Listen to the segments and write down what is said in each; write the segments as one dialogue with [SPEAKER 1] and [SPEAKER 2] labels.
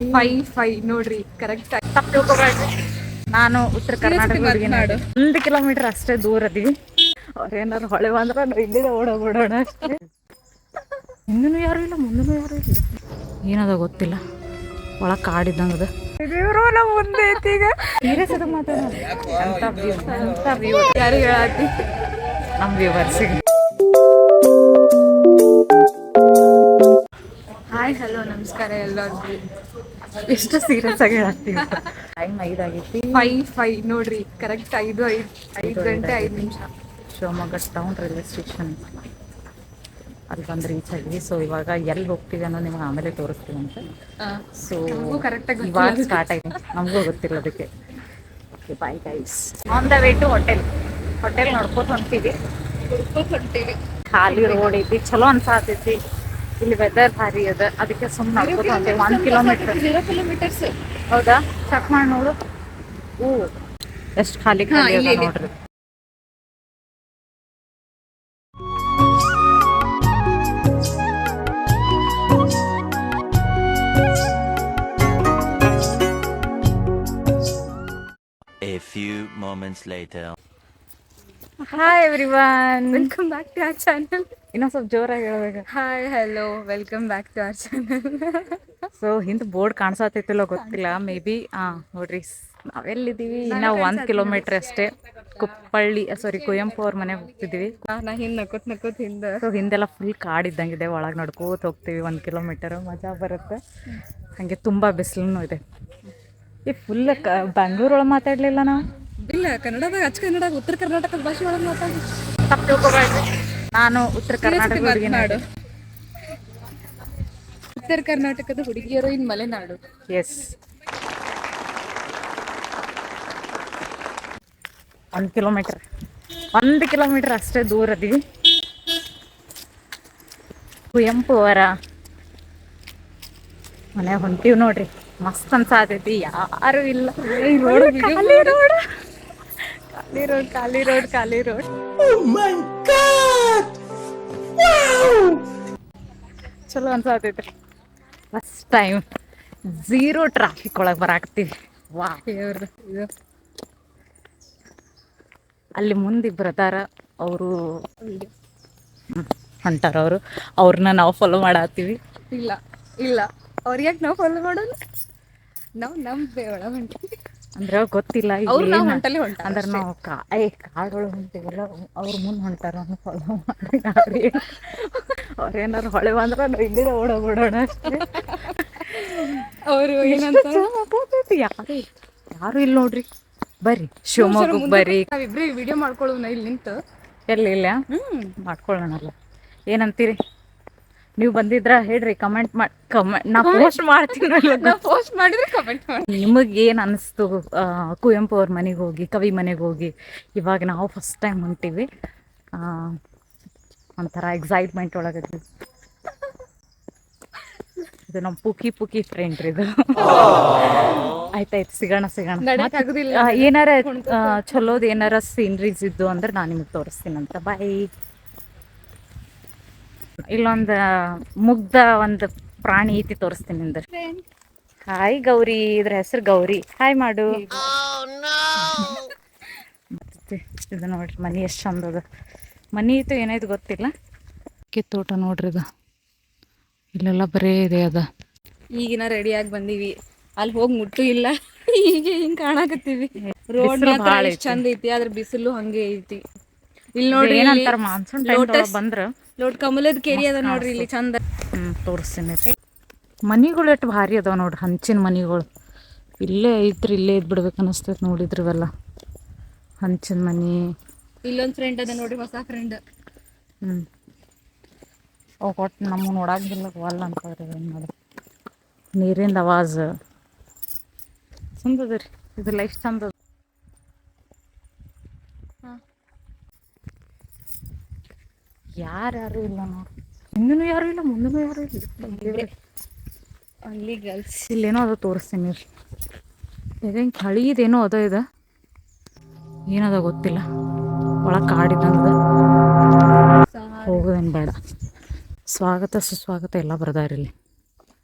[SPEAKER 1] Five ನೋಡ್ರಿ correct
[SPEAKER 2] ತಪ್ಪು ತಿಳ್ಕೊಬೇಡ್ರಿ. ನಾನು ಉತ್ತರ ಕರ್ನಾಟಕ ಹುಡುಗಿನ. 1 ಕಿಲೋಮೀಟರ್ ಅಷ್ಟೇ ದೂರ ಅದೀವಿ. ಅವ್ರೇನಾದ್ರು ಹೊಳೆ ಬಂದ್ರೆ ನಾವು ಇಲ್ಲಿಂದ ಓಡೋಗ್ಬಿಡೋಣ ಅಷ್ಟೇ. ಹಿಂದೂ ಯಾರು ಇಲ್ಲ, ಮುಂದೂ ಯಾರು ಇಲ್ಲ. ಏನದ ಗೊತ್ತಿಲ್ಲ, ಒಳಗೆ ಕಾಡಿದ್ದಂಗದ. ದೇವ್ರು ನಮ್ಮ ಮುಂದೆ ಐತಿ ಈಗ. ಸೀರಿಯಸ್ ಅದ ಮಾತಾಡೋಣ. ಅಂತ ವ್ಯೂ
[SPEAKER 1] ಯಾರು ಹೇಳತ್ತಿ
[SPEAKER 2] ನಮ್ಮ ವ್ಯೂವರ್ಸಿಗೆ.
[SPEAKER 1] ಹಾಯ್ ಹಲೋ ನಮಸ್ಕಾರ ಎಲ್ಲರಿಗೂ.
[SPEAKER 2] ಎಷ್ಟು ಸೀರಿಯಸ್ ಆಗಿ ಹೇಳ್ತೀವಿ. ಟೈಮ್ 5 ಆಗೈತಿ.
[SPEAKER 1] ಫೈ ನೋಡ್ರಿ ಕರೆಕ್ಟ್ 5 ಗಂಟೆ 5 ನಿಮಿಷ.
[SPEAKER 2] ಶಿವಮೊಗ್ಗ ಟೌನ್ ರೈಲ್ವೆ ಸ್ಟೇಷನ್ ಅಲ್ಲಿ ಬಂದು ರೀಚ್ ಆಗಿದ್ವಿ. ಸೊ ಇವಾಗ ಎಲ್ಲಿ ಹೋಗ್ತೀವಿ ಅನ್ನೋ ನಿಮ್ಗೆ ಆಮೇಲೆ ತೋರಿಸ್ತೀವಿ ಅಂತ. ಸೊ ಇವಾಗ ಸ್ಟಾರ್ಟ್ ಆಗಿದೆ, ನಮಗೂ ಗೊತ್ತಿಲ್ಲ ಅದಕ್ಕೆ. Okay bye guys. On the way to hotel ನೋಡ್ಕೋತ ಹೊಂಟೀವಿ. ಖಾಲಿ ರೋಡ್ ಐತಿ, ಚಲೋ ಅನ್ಸಾತೈತಿ. ಇಲ್ಲಿ ವೆದರ್ ಭಾರಿ ಅದ, ಅದಕ್ಕೆ ಸುಮ್ಮನೆ ನಡ್ಕೋತ ಹೊಂಟೀವಿ. 1 ಕಿಲೋಮೀಟರ್.
[SPEAKER 1] 0 ಕಿಲೋಮೀಟರ್ಸ್.
[SPEAKER 2] ಹೌದಾ? ಚೆಕ್ ಮಾಡಿ ನೋಡು. ಎಷ್ಟು ಖಾಲಿ ಅದ ನೋಡ್ರಿ.
[SPEAKER 3] A few moments later.
[SPEAKER 2] Hi everyone,
[SPEAKER 1] welcome back to our channel.
[SPEAKER 2] ಇನ್ನೊಂದು ಸ್ವಲ್ಪ ಜೋರಾಗಿ ಹೇಳ್ಬೇಕು.
[SPEAKER 1] Hi hello welcome back to our channel.
[SPEAKER 2] So ಹಿಂದೆ ಬೋರ್ಡ್ ಕಾಣಿಸತೈತಿಲ್ಲೋ ಗೊತ್ತಿಲ್ಲ, ಮೇ ಬಿ. ನೋಡ್ರಿ ನಾವೆಲ್ಲಿದ್ದೀವಿ, ಇನ್ನು 1 ಕಿಲೋಮೀಟರ್ ಅಷ್ಟೇ. ಕುವೆಂಪು ಅವ್ರ ಮನೆಗೆ ಹೋಗ್ತಿದ್ದೀವಿ.
[SPEAKER 1] ನಾ ಹಿಂದೆ ನಕ್ಕೋತ್ ಹಿಂದೆ.
[SPEAKER 2] ಸೊ ಹಿಂದೆಲ್ಲ ಫುಲ್ ಕಾಡಿದ್ದಂಗಿದೆ, ಒಳಗೆ ನಡ್ಕೋತ ಹೋಗ್ತೀವಿ. 1 ಕಿಲೋಮೀಟರ್ ಮಜಾ ಬರುತ್ತೆ. ಹಾಗೆ ತುಂಬ ಬಿಸಿಲೂ ಇದೆ. ಈ ಫುಲ್ ಬೆಂಗಳೂರೊಳಗೆ ಮಾತಾಡಲಿಲ್ಲ ನಾವು.
[SPEAKER 1] ಇಲ್ಲ, ಕನ್ನಡದಾಗ ಕನ್ನಡ ಉತ್ತರ ಕರ್ನಾಟಕದ ಭಾಷೆ ಒಳಗೆ ಮಾತಾಡಿ.
[SPEAKER 2] ತಪ್ಪು ತಿಳ್ಕೊಬೇಡ್ರಿ. ನಾನು ಉತ್ತರ ಕರ್ನಾಟಕ ಹುಡುಗಿನ.
[SPEAKER 1] ಉತ್ತರ ಕರ್ನಾಟಕದ ಹುಡುಗಿಯರು ಇನ್ ಮಲೆನಾಡು.
[SPEAKER 2] ಎಸ್. 1 ಕಿಲೋಮೀಟರ್ ಅಷ್ಟೇ ದೂರ ಅದೀವಿ. ಕುವೆಂಪು ಅವರ ಮನೆ ಹೊಂಟೀವಿ ನೋಡ್ರಿ. ಮಸ್ತ್ ಅನ್ಸಾತೈತಿ, ಯಾರು ಇಲ್ಲ. ಖಾಲಿ ರೋಡ್. ಚಲೋ ಅನ್ಸಾತೈತ್ರಿ. ಫಸ್ಟ್ ಟೈಮ್ 0 ಟ್ರಾಫಿಕ್ ಒಳಗೆ ಬರಾಕತ್ತೀವಿ. ವಾ, ಅಲ್ಲಿ ಮುಂದಿಬ್ರು ಅದಾರ, ಅವರು ಹೊಂಟಾರ. ಅವ್ರನ್ನ ನಾವು ಫಾಲೋ ಮಾಡತ್ತೀವಿ.
[SPEAKER 1] ಇಲ್ಲ ಅವ್ರಿಗೆ ನಾವು ಫಾಲೋ ಮಾಡೋಣ. ನಾವು ನಮ್ಮ ಒಳಗೆ ಹೊಂಟೀವಿ
[SPEAKER 2] ಅಂದ್ರೆ ಗೊತ್ತಿಲ್ಲ ಅಂದ್ರೆ ನಾವು ಕಾಡೊಳಗೆ ಹೊಂಟೀವಲ್ಲ, ಅವ್ರು ಮುಂದೆ ಹೊಂಟಾರ, ಫಾಲೋ ಮಾಡಿ. ಅವ್ರೇನಾದ್ರು ಹೊಳೆ ಬಂದ್ರೆ ನಾವು ಇಲ್ಲಿಂದ ಓಡೋಗ್ಬಿಡೋಣ ಅಷ್ಟೇ.
[SPEAKER 1] ಅವರು ಏನಂತ
[SPEAKER 2] ಯಾರು ಇಲ್ಲ ನೋಡ್ರಿ. ಬರ್ರಿ ಶಿವಮೊಗ್ಗಕ್ಕೆ ಬರ್ರಿ.
[SPEAKER 1] ನಾವಿಬ್ರು ವಿಡಿಯೋ ಮಾಡ್ಕೊಳ್ಳೋಣ ಇಲ್ಲಿ ನಿಂತು.
[SPEAKER 2] ಇಲ್ಲ ಮಾಡ್ಕೊಳ್ಳೋಣಲ್ಲ. ಏನಂತೀರಿ? ನೀವು ಬಂದಿದ್ರ ಹೇಳ್ರಿ, ಕಮೆಂಟ್ ನಾ ಪೋಸ್ಟ್ ಮಾಡ್ತೀನಿ.
[SPEAKER 1] ಪೋಸ್ಟ್ ಮಾಡಿದ್ರೆ ಕಮೆಂಟ್ ಮಾಡಿ.
[SPEAKER 2] ನಿಮಗೆ ಏನು ಅನಿಸ್ತು ಕುವೆಂಪು ಅವ್ರ ಮನೆಗೆ ಹೋಗಿ, ಕವಿ ಮನೆಗೆ ಹೋಗಿ? ಇವಾಗ ನಾವು ಫಸ್ಟ್ ಟೈಮ್ ಹೊಂಟೀವಿ. ಒಂಥರ ಎಕ್ಸೈಟ್ಮೆಂಟ್ ಒಳಗಿದ್ವಿ. ಇದು ನಮ್ಮ ಪುಕಿ ಫ್ರೆಂಡ್ ಇದು. ಆಯ್ತಾಯ್ತು, ಸಿಗೋಣ. ಏನಾರ ಚಲೋದು ಏನಾರ ಸೀನ್ರೀಸ್ ಇದ್ದು ಅಂದ್ರೆ ನಾನು ನಿಮಗೆ ತೋರಿಸ್ತೀನಂತ. ಬಾಯ್. ಇಲ್ಲೊಂದು ಮುಗ್ಧ ಒಂದು ಪ್ರಾಣಿ ಐತಿ, ತೋರಿಸ್ತೀನಿ ಅಂದ್ರೆ. ಹಾಯ್ ಗೌರಿ, ಇದ್ರ ಹೆಸರು ಗೌರಿ. ಹಾಯ್ ಮಾಡು. ಇದು ನೋಡ್ರಿ ಮನಿ ಎಷ್ಟು ಚಂದ ಅದ. ಮನಿ ಐತು ಏನಾಯ್ತು ಗೊತ್ತಿಲ್ಲ. ತೋಟ ನೋಡ್ರಿ ಇದು. ಇಲ್ಲೆಲ್ಲ ಬರೇ ಇದೆ ಅದ.
[SPEAKER 1] ಈಗಿನ ರೆಡಿಯಾಗಿ ಬಂದೀವಿ, ಅಲ್ಲಿ ಹೋಗಿ ಮುಟ್ಟು ಇಲ್ಲ. ಈಗ ಹಿಂಗೆ ಕಾಣಕತ್ತೀವಿ. ರೋಡ್ ಭಾಳ ಚಂದ ಐತಿ, ಆದ್ರೆ ಬಿಸಿಲು ಹಂಗೆ ಐತಿ. ಇಲ್ಲಿ ನೋಡ್ರಿ,
[SPEAKER 2] ಏನಂತಾರ ಮಾನ್ಸೂನ್ ಟೈಮ್ ಬಂದ್ರ
[SPEAKER 1] ಲೋಟ್ ಕಮಲದ ಕೇರಿ ಅದ ನೋಡ್ರಿ ಇಲ್ಲಿ ಚಂದ.
[SPEAKER 2] ತೋರಿಸ್ತೀನಿ. ಮನಿಗಳು ಎಷ್ಟು ಭಾರಿ ಅದಾವ ನೋಡ್ರಿ, ಹಂಚಿನ ಮನಿಗಳು. ಇಲ್ಲೇ ಐತ್ರಿ, ಇಲ್ಲೇ ಇದ್ಬಿಡ್ಬೇಕು ಅನಿಸ್ತೈತೆ ನೋಡಿದ್ರಿವೆಲ್ಲ. ಹಂಚಿನ ಮನಿ.
[SPEAKER 1] ಇಲ್ಲೊಂದು ಫ್ರೆಂಡ್ ಅದ ನೋಡ್ರಿ, ಹೊಸ ಫ್ರೆಂಡ್.
[SPEAKER 2] ಒಟ್ಟು ನಮಗೆ ನೋಡಂಗಿಲ್ಲ, ವಲ್ಲ ಅಂತವ್ರಿ. ಏನು ಮಾಡೋದು? ನೀರಿಂದ ಅವಾಜ್ ಚಂದ ಅದ ರೀ. ಇದೆಲ್ಲ ಎಷ್ಟು ಚಂದ ಅದ. ಯಾರು ಇಲ್ಲ ನೋಡಿ. ಹಿಂದೂ ಯಾರು ಇಲ್ಲ, ಮುಂದೂ ಯಾರು ಇಲ್ಲ.
[SPEAKER 1] ಅಲ್ಲಿ ಗರ್ಲ್ಸ್.
[SPEAKER 2] ಇಲ್ಲೇನೋ ಅದು ತೋರಿಸ್ತೀನಿ ರೀ. ಹಿಂಗೆ ಹಳೀದೇನೋ ಅದ ಇದೆ, ಏನದ ಗೊತ್ತಿಲ್ಲ. ಒಳಗೆ ಕಾಡಿದ್ದಂಗೆ ಹೋಗೋದೇನು ಬೇಡ. ಸ್ವಾಗತ ಸುಸ್ವಾಗತ ಎಲ್ಲ ಬರ್ದಾರ ಇಲ್ಲಿ.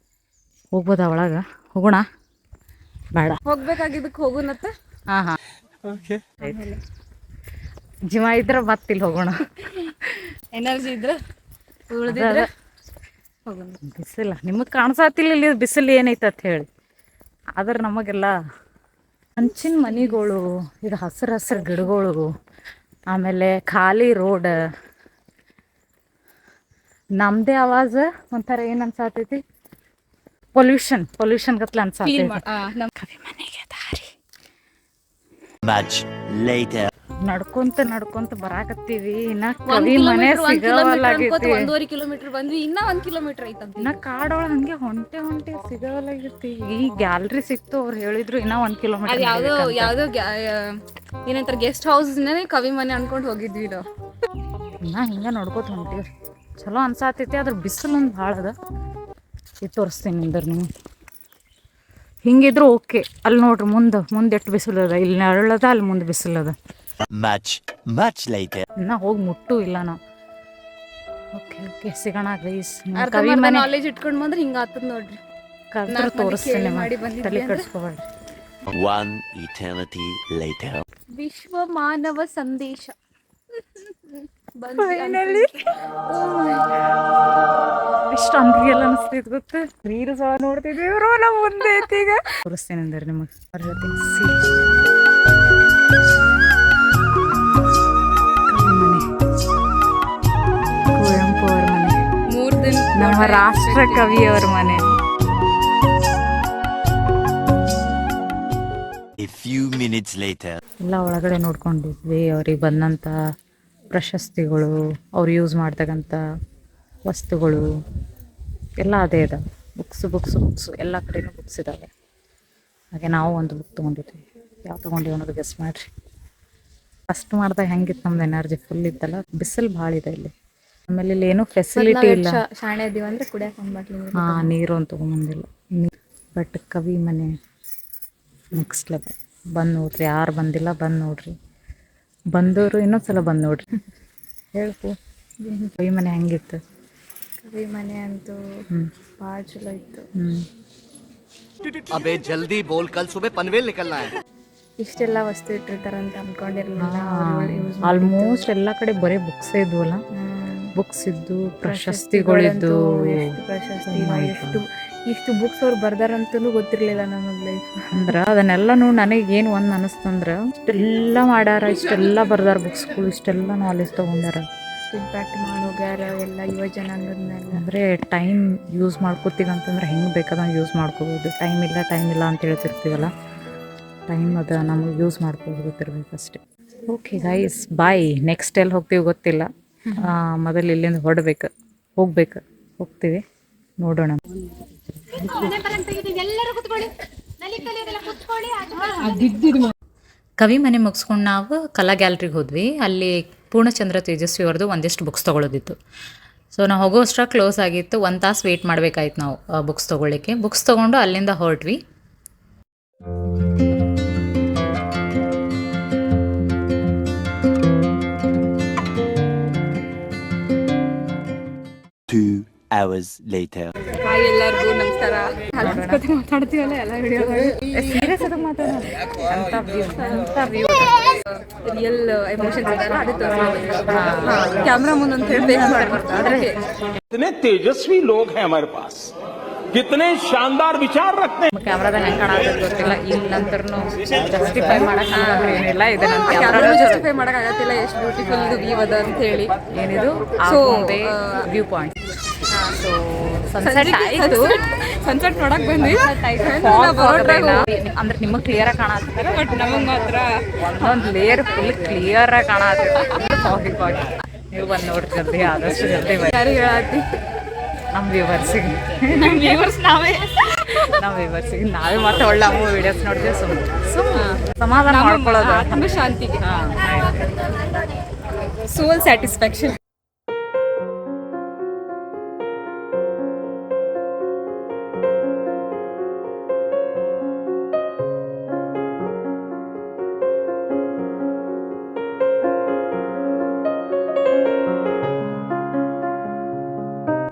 [SPEAKER 2] ಹೋಗ್ಬೋದಾ ಒಳಗೆ? ಹೋಗೋಣ ಬೇಡ
[SPEAKER 1] ಹೋಗ್ಬೇಕಾಗಿದ್ದಕ್ಕೆ ಹೋಗುನತ್ತ.
[SPEAKER 2] ಹಾಂ ಹಾಂ ಜೀವ ಇದ್ರೆ ಮತ್ತಿಲ್ಲಿ ಹೋಗೋಣ.
[SPEAKER 1] ಎನರ್ಜಿ ಇದ್ರೆ ಉಳಿದಿದ್ರೆ ಹೋಗೋಣ.
[SPEAKER 2] ಬಿಸಿಲ ನಿಮಗೆ ಕಾಣಿಸತ್ತಿಲ್ಲ ಇಲ್ಲಿ ಬಿಸಿಲು ಏನೈತೆ ಅಂತ ಹೇಳಿ. ಆದ್ರೆ ನಮಗೆಲ್ಲ ಹಂಚಿನ ಮನೆಗಳು, ಇದು ಹಸಿರು ಹಸಿರು ಗಿಡಗಳು, ಆಮೇಲೆ ಖಾಲಿ ರೋಡ್, ನಮ್ಮದೇ ಆವಾಜ್ ಒಂಥರ ಏನು ಅನ್ಸಾತೈತಿ, ಪೊಲ್ಯೂಷನ್ ಗತ್ಲ ಅನ್ಸಾತೈತಿ. ಕವಿ ಮನೆಗೆ ದಾರಿ.
[SPEAKER 3] Much later.
[SPEAKER 2] ನಡ್ಕೊಂತ ಬರಾಕತ್ತೀವಿ. ಇನ್ನ ಕವಿ ಮನೆ ಸಿಗವಲ್ಲಾಗೈತಿ.
[SPEAKER 1] 1.5 ಕಿಲೋಮೀಟರ್ ಬಂದ್ವಿ, ಇನ್ನ 1 ಕಿಲೋಮೀಟರ್ ಐತಂತ.
[SPEAKER 2] ಇನ್ನ ಕಾಡೊಳಗೆ ಹಂಗೆ ಹೊಂಟೆ ಸಿಗವಲ್ಲಾಗೈತಿ. ಈ ಗ್ಯಾಲರಿ ಸಿಕ್ತು, ಅವ್ರು ಹೇಳಿದ್ರು ಇನ್ನ 1 ಕಿಲೋಮೀಟರ್.
[SPEAKER 1] ಯಾವ್ದೋ ಏನಂತಾರೆ ಗೆಸ್ಟ್ ಹೌಸ್ ಕವಿ ಮನೆ ಅನ್ಕೊಂಡು ಹೋಗಿದ್ವಿ ನಾವು.
[SPEAKER 2] ಇನ್ನ ಹಿಂಗ ನೋಡ್ಕೊತ ಹೊಂಟೀವ್ರಿ. ಚಲೋ ಅನ್ಸಾತೈತಿ. ಅದ್ರ ಬಿಸಿಲು ಒಂದು ಭಾಳ ಅದ. ಇದು ತೋರಿಸ್ತೀನಿ ನಿಂದ್ರೆ ನೀವು. ಹಿಂಗಿದ್ರು ಓಕೆ. ಅಲ್ಲಿ ನೋಡ್ರಿ ಮುಂದೆ ಎಷ್ಟು ಬಿಸಿಲು ಅದ. ಇಲ್ಲಿ ನೆರಳದ, ಅಲ್ಲಿ ಮುಂದೆ ಬಿಸಿಲು ಅದ.
[SPEAKER 3] Much later.
[SPEAKER 2] ಇನ್ನ ಹೋಗಿ ಮುಟ್ಟು ಇಲ್ಲ ನಾವು. ಓಕೆ ಸಿಗೋಣ ಗೈಸ್.
[SPEAKER 1] ಕವಿ ಮನೆ ನಾಲೆಜ್ ಇಟ್ಕೊಂಡು ಬಂದ್ರೆ ಹಿಂಗ ಆತದ ನೋಡ್ರಿ.
[SPEAKER 2] ಕಲ್ತ್ರ ತೋರಿಸ್ತೀನಿ, ತಲೆ ಕೆಡಿಸ್ಕೋಬೇಡ್ರಿ.
[SPEAKER 3] One eternity later.
[SPEAKER 1] ವಿಶ್ವ ಮಾನವ ಸಂದೇಶ
[SPEAKER 2] ಇಷ್ಟು ಅಂದ್ರಿಗೆಲ್ಲ ಅನಿಸ್ತೈತಿ ಗೊತ್ತ. ನೀರು ಸಹ ನೋಡ್ತಿದ್ವಿ, ನಮ್ಮ ಮುಂದೆ ಐತಿ. ಈಗ ತೋರಿಸ್ತೇನೆ ಅಂದ್ರೆ ನಿಮಗೆ ಅವ್ರ ಜೊತೆ ಮನೆ, ಕುವೆಂಪು ಅವ್ರ ಮನೆ, ನಮ್ಮ ರಾಷ್ಟ್ರ ಕವಿಯವ್ರ ಮನೆ.
[SPEAKER 3] A few minutes later.
[SPEAKER 2] ಎಲ್ಲ ಒಳಗಡೆ ನೋಡ್ಕೊಂಡಿದ್ವಿ. ಅವ್ರಿಗೆ ಬಂದಂಥ ಪ್ರಶಸ್ತಿಗಳು, ಅವ್ರು ಯೂಸ್ ಮಾಡ್ತಕ್ಕಂಥ ವಸ್ತುಗಳು ಎಲ್ಲ ಅದೇ ಇದೆ. ಬುಕ್ಸು ಎಲ್ಲ ಕಡೆನೂ ಬುಕ್ಸ್ ಇದ್ದಾವೆ. ಹಾಗೆ ನಾವು ಒಂದು ಬುಕ್ ತೊಗೊಂಡಿದ್ವಿ. ಯಾವ ತೊಗೊಂಡಿವಿ ಅನ್ನೋದು ಗೆಸ್ ಮಾಡಿರಿ. ಫಸ್ಟ್ ಮಾಡಿದಾಗ ಹೆಂಗಿತ್ತು ನಮ್ದು ಎನರ್ಜಿ ಫುಲ್ ಇತ್ತಲ್ಲ. ಬಿಸಿಲು ಭಾಳ ಇದೆ ಇಲ್ಲಿ. ಆಮೇಲೆ ಇಲ್ಲಿ ಏನೂ ಫೆಸಿಲಿಟಿ ಇಲ್ಲ.
[SPEAKER 1] ಶಾಣೆ ಇದೀವಿ ಅಂದರೆ ಕುಡಿಯೋಕೆ
[SPEAKER 2] ಹಾಂ, ನೀರು ಅಂತ ತೊಗೊಂಬಂದಿಲ್ಲ. ಬಟ್ ಕವಿ ಮನೆ ನೆಕ್ಸ್ಟ್ ಲೆವೆಲ್. ಬಂದು ನೋಡ್ರಿ, ಯಾರು ಬಂದಿಲ್ಲ ಬಂದು ನೋಡ್ರಿ. ಬಂದವರು ಇನ್ನೊಂದ್ಸಲ ಬಂದು ನೋಡ್ರಿ. ಹೇಳ್ಕು ಕವಿ ಮನೆ ಹೆಂಗಿತ್ತು?
[SPEAKER 1] ಕವಿ ಮನೆ ಅಂತೂ ಭಾಳ ಚಲೋ ಇತ್ತು.
[SPEAKER 4] ಅಬೇ ಜಲ್ದಿ ಬೋಲ್, ಕಲ್ ಸುಬೆ ಪನ್ವೇಲ್ ನಿಕಲ್ನಾ ಹೈ.
[SPEAKER 1] ಇಷ್ಟೆಲ್ಲ ವಸ್ತು ಇಟ್ಟಿರ್ತಾರಂತ ಅನ್ಕೊಂಡಿರ್ಲಿಲ್ಲ.
[SPEAKER 2] ಆಲ್ಮೋಸ್ಟ್ ಎಲ್ಲ ಕಡೆ ಬರೀ ಬುಕ್ಸೇ ಇದ್ವಲ್ಲ. ಬುಕ್ಸ್ ಇದ್ದು, ಪ್ರಶಸ್ತಿಗಳಿದ್ದು.
[SPEAKER 1] ಎಷ್ಟು ಪ್ರಶಸ್ತಿ, ಇಷ್ಟು ಬುಕ್ಸ್ ಅವ್ರು ಬರ್ದಾರಂತೂ ಗೊತ್ತಿರ್ಲಿಲ್ಲ ನಮಗೆ ಲೈಫ್.
[SPEAKER 2] ಅಂದ್ರೆ ಅದನ್ನೆಲ್ಲ ನೋಡಿ ನನಗೇನು ಒಂದು ಅನಿಸ್ತಂದ್ರೆ, ಇಷ್ಟೆಲ್ಲ ಮಾಡ್ಯಾರ, ಇಷ್ಟೆಲ್ಲ ಬರ್ದಾರ ಬುಕ್ಸ್ಗಳು, ಇಷ್ಟೆಲ್ಲ ನಾಲೆಜ್ ತೊಗೊಂಡಾರ,
[SPEAKER 1] ಇಂಪ್ಯಾಕ್ಟ್ ಮಾಡೋಗ್ಯಾರ ಎಲ್ಲ ಯುವ ಜನಾಂಗದನ್ನೆಲ್ಲ.
[SPEAKER 2] ಅಂದರೆ ಟೈಮ್ ಯೂಸ್ ಮಾಡ್ಕೋತೀವಿ ಅಂತಂದ್ರೆ ಹೆಂಗೆ ಬೇಕಾದಂಗೆ ಯೂಸ್ ಮಾಡ್ಕೋಬೋದು. ಟೈಮ್ ಇಲ್ಲ ಅಂತ ಹೇಳ್ತಿರ್ತೀವಲ್ಲ, ಟೈಮ್ ಅದ ನಮಗೆ ಯೂಸ್ ಮಾಡ್ಕೋದು ಗೊತ್ತಿರ್ಬೇಕಷ್ಟೆ. ಓಕೆ ಗೈಸ್, ಬಾಯ್. ನೆಕ್ಸ್ಟ್ ಎಲ್ಲಿ ಹೋಗ್ತೀವಿ ಗೊತ್ತಿಲ್ಲ. ಮೊದಲು ಇಲ್ಲಿಂದ ಹೋಗ್ತೀವಿ, ನೋಡೋಣ. ಕವಿ ಮನೆ ಮುಗಿಸ್ಕೊಂಡು ನಾವು ಕಲಾ ಗ್ಯಾಲರಿಗೆ ಹೋದ್ವಿ. ಅಲ್ಲಿ ಪೂರ್ಣಚಂದ್ರ ತೇಜಸ್ವಿ ಅವ್ರದ್ದು ಒಂದಿಷ್ಟು ಬುಕ್ಸ್ ತೊಗೊಳೋದಿತ್ತು. ಸೊ ನಾವು ಹೋಗೋ ಅಷ್ಟ್ರಾಗ ಕ್ಲೋಸ್ ಆಗಿತ್ತು. 1 ತಾಸು ವೆಯ್ಟ್ ಮಾಡಬೇಕಾಯ್ತು ನಾವು ಬುಕ್ಸ್ ತೊಗೊಳ್ಳಿಕ್ಕೆ. ಬುಕ್ಸ್ ತೊಗೊಂಡು ಅಲ್ಲಿಂದ ಹೊರಟ್ವಿ.
[SPEAKER 3] Two hours later.
[SPEAKER 1] ಹಾಯ್ ಎಲ್ಲರಿಗೂ ನಮಸ್ಕಾರ. ಮಾತಾಡ್ತೀವಲ್ಲ ಎಲ್ಲ ವಿಡಿಯೋ
[SPEAKER 2] ಸೀರಿಯಸ್ ಆಗಿ ಮಾತಾಡೋಣ.
[SPEAKER 1] ರಿಯಲ್ ಎಮೋಷನ್ಸ್ ಇದೆಯಲ್ಲ ಅದು ಕ್ಯಾಮ್ರಾ ಮುಂದೆ ಅಂತ ಹೇಳ್ಬೇಕು.
[SPEAKER 5] कितने तेजस्वी लोग हैं हमारे पास, कितने शानदार विचार रखते हैं.
[SPEAKER 2] ಕ್ಯಾಮ್ರಾದಾಗ ಹೆಂಗೆ ಕಾಣೋದು ಗೊತ್ತಿಲ್ಲ. ಇಲ್ಲಂತರೂ ಜಸ್ಟಿಫೈ ಮಾಡೋಕ್ಕಾಗಲ್ಲ ಏನಿಲ್ಲ. ಇದನ್ನ
[SPEAKER 1] ಕ್ಯಾಮ್ರಾ ಜಸ್ಟಿಫೈ ಮಾಡೋಕ್ಕಾಗತ್ತಿಲ್ಲ ಎಷ್ಟು ಬ್ಯೂಟಿಫುಲ್ ಇದು ವ್ಯೂ ಅದ ಅಂತ ಹೇಳಿ.
[SPEAKER 2] ಏನಿದು ವ್ಯೂ ಪಾಯಿಂಟ್. ಸೊ ಸನ್ಸೆಟ್ ಆಯಿತು.
[SPEAKER 1] ಸನ್ಸೆಟ್ ನೋಡಕ್ ಬಂದ್ವಿ.
[SPEAKER 2] ಅಂದ್ರೆ ನಿಮಗೆ ಕ್ಲಿಯರಾಗಿ ಕಾಣತ್ತೆ,
[SPEAKER 1] ಬಟ್ ನಮಗೆ ಮಾತ್ರ
[SPEAKER 2] ಒಂದು ಲೇಯರ್ ಫುಲ್ ಕ್ಲಿಯರಾಗಿ ಕಾಣತ್ತೆ. ಫಾಗಿ ನೀವು ಬಂದು ನೋಡ್ತಿರ್ತೀವಿ, ಆದಷ್ಟು ಜಲ್ದಿ
[SPEAKER 1] ಯಾರು ಹೇಳತ್ತಿ
[SPEAKER 2] ನಮ್ಮ ವ್ಯೂವರ್ಸಿಗೆ. ನಾವೇ ಮತ್ತೆ ಒಳ್ಳೆ ವಿಡಿಯೋಸ್ ನೋಡ್ತೀವಿ. ಸುಮ್ಮನೆ ಸಮಾಧಾನ ಮಾಡ್ಕೊಳ್ಳೋದು,
[SPEAKER 1] ಆತ್ಮ ಶಾಂತಿಗೆ, ಸೋಲ್ satisfaction.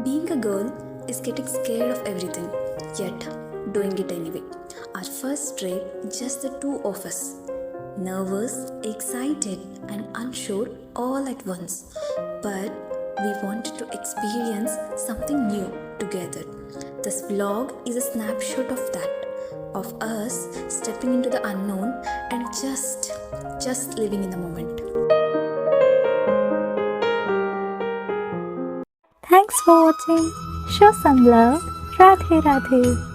[SPEAKER 6] Being a girl is getting scared of everything, yet doing it anyway. first trip, just the two of us. Nervous, excited, and unsure all at once. But we wanted to experience something new together. This vlog is a snapshot of that, of us stepping into the unknown and just living in the moment.
[SPEAKER 7] Thanks for watching. Show some love. Radhe Radhe.